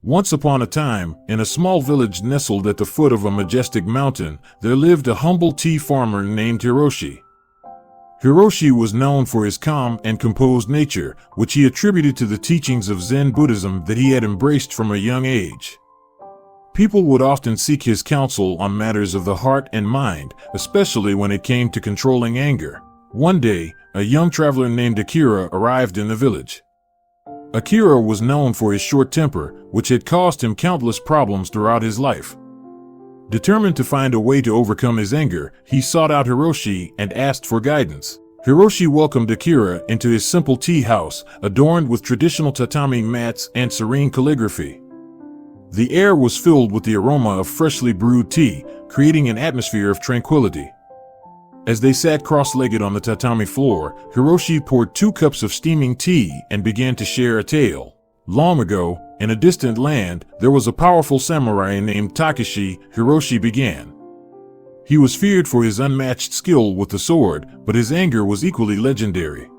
Once upon a time, in a small village nestled at the foot of a majestic mountain, there lived a humble tea farmer named Hiroshi. Hiroshi was known for his calm and composed nature, which he attributed to the teachings of Zen Buddhism that he had embraced from a young age. People would often seek his counsel on matters of the heart and mind, especially when it came to controlling anger. One day, a young traveler named Akira arrived in the village. Akira was known for his short temper, which had caused him countless problems throughout his life. Determined to find a way to overcome his anger, he sought out Hiroshi and asked for guidance. Hiroshi welcomed Akira into his simple tea house, adorned with traditional tatami mats and serene calligraphy. The air was filled with the aroma of freshly brewed tea, creating an atmosphere of tranquility. As they sat cross-legged on the tatami floor, Hiroshi poured 2 cups of steaming tea and began to share a tale. Long ago, in a distant land, there was a powerful samurai named Takeshi, Hiroshi began. He was feared for his unmatched skill with the sword, but his anger was equally legendary.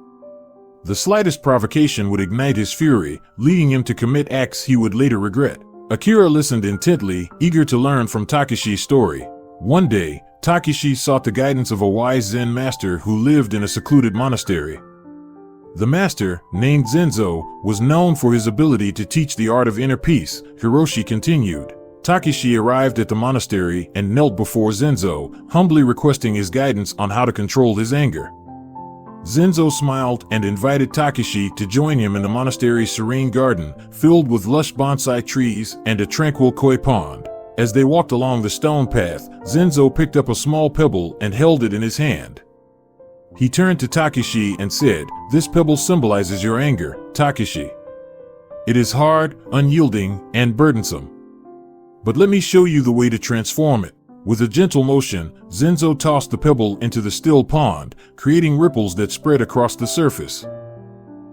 The slightest provocation would ignite his fury, leading him to commit acts he would later regret. Akira listened intently, eager to learn from Takeshi's story. One day, Takeshi sought the guidance of a wise Zen master who lived in a secluded monastery. The master, named Zenzo, was known for his ability to teach the art of inner peace, Hiroshi continued. Takeshi arrived at the monastery and knelt before Zenzo, humbly requesting his guidance on how to control his anger. Zenzo smiled and invited Takeshi to join him in the monastery's serene garden, filled with lush bonsai trees and a tranquil koi pond. As they walked along the stone path, Zenzo picked up a small pebble and held it in his hand. He turned to Takeshi and said, "This pebble symbolizes your anger, Takeshi. It is hard, unyielding, and burdensome. But let me show you the way to transform it." With a gentle motion, Zenzo tossed the pebble into the still pond, creating ripples that spread across the surface.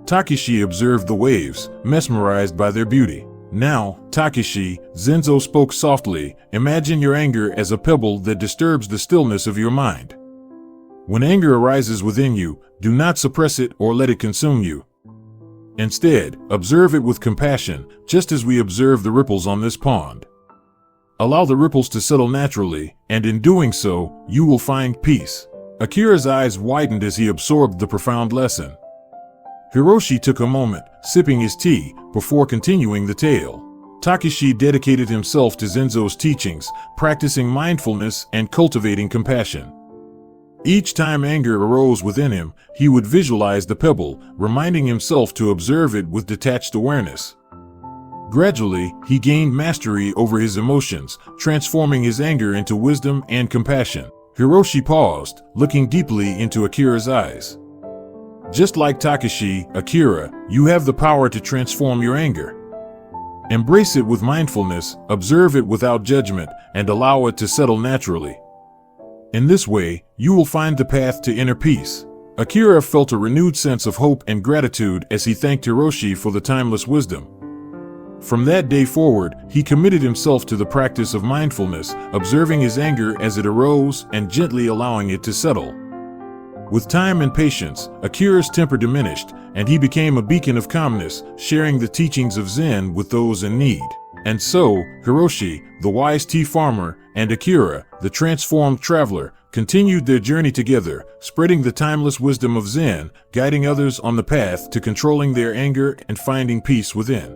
Takeshi observed the waves, mesmerized by their beauty. "Now, Takeshi," Zenzo spoke softly, "imagine your anger as a pebble that disturbs the stillness of your mind. When anger arises within you, do not suppress it or let it consume you. Instead, observe it with compassion, just as we observe the ripples on this pond. Allow the ripples to settle naturally, and in doing so, you will find peace." Akira's eyes widened as he absorbed the profound lesson. Hiroshi took a moment, sipping his tea, before continuing the tale. Takeshi dedicated himself to Zenzo's teachings, practicing mindfulness and cultivating compassion. Each time anger arose within him, he would visualize the pebble, reminding himself to observe it with detached awareness. Gradually, he gained mastery over his emotions, transforming his anger into wisdom and compassion. Hiroshi paused, looking deeply into Akira's eyes. Just like Takeshi, Akira, you have the power to transform your anger. Embrace it with mindfulness, observe it without judgment, and allow it to settle naturally. In this way, you will find the path to inner peace. Akira felt a renewed sense of hope and gratitude as he thanked Hiroshi for the timeless wisdom. From that day forward, he committed himself to the practice of mindfulness, observing his anger as it arose and gently allowing it to settle. With time and patience, Akira's temper diminished, and he became a beacon of calmness, sharing the teachings of Zen with those in need. And so, Hiroshi, the wise tea farmer, and Akira, the transformed traveler, continued their journey together, spreading the timeless wisdom of Zen, guiding others on the path to controlling their anger and finding peace within.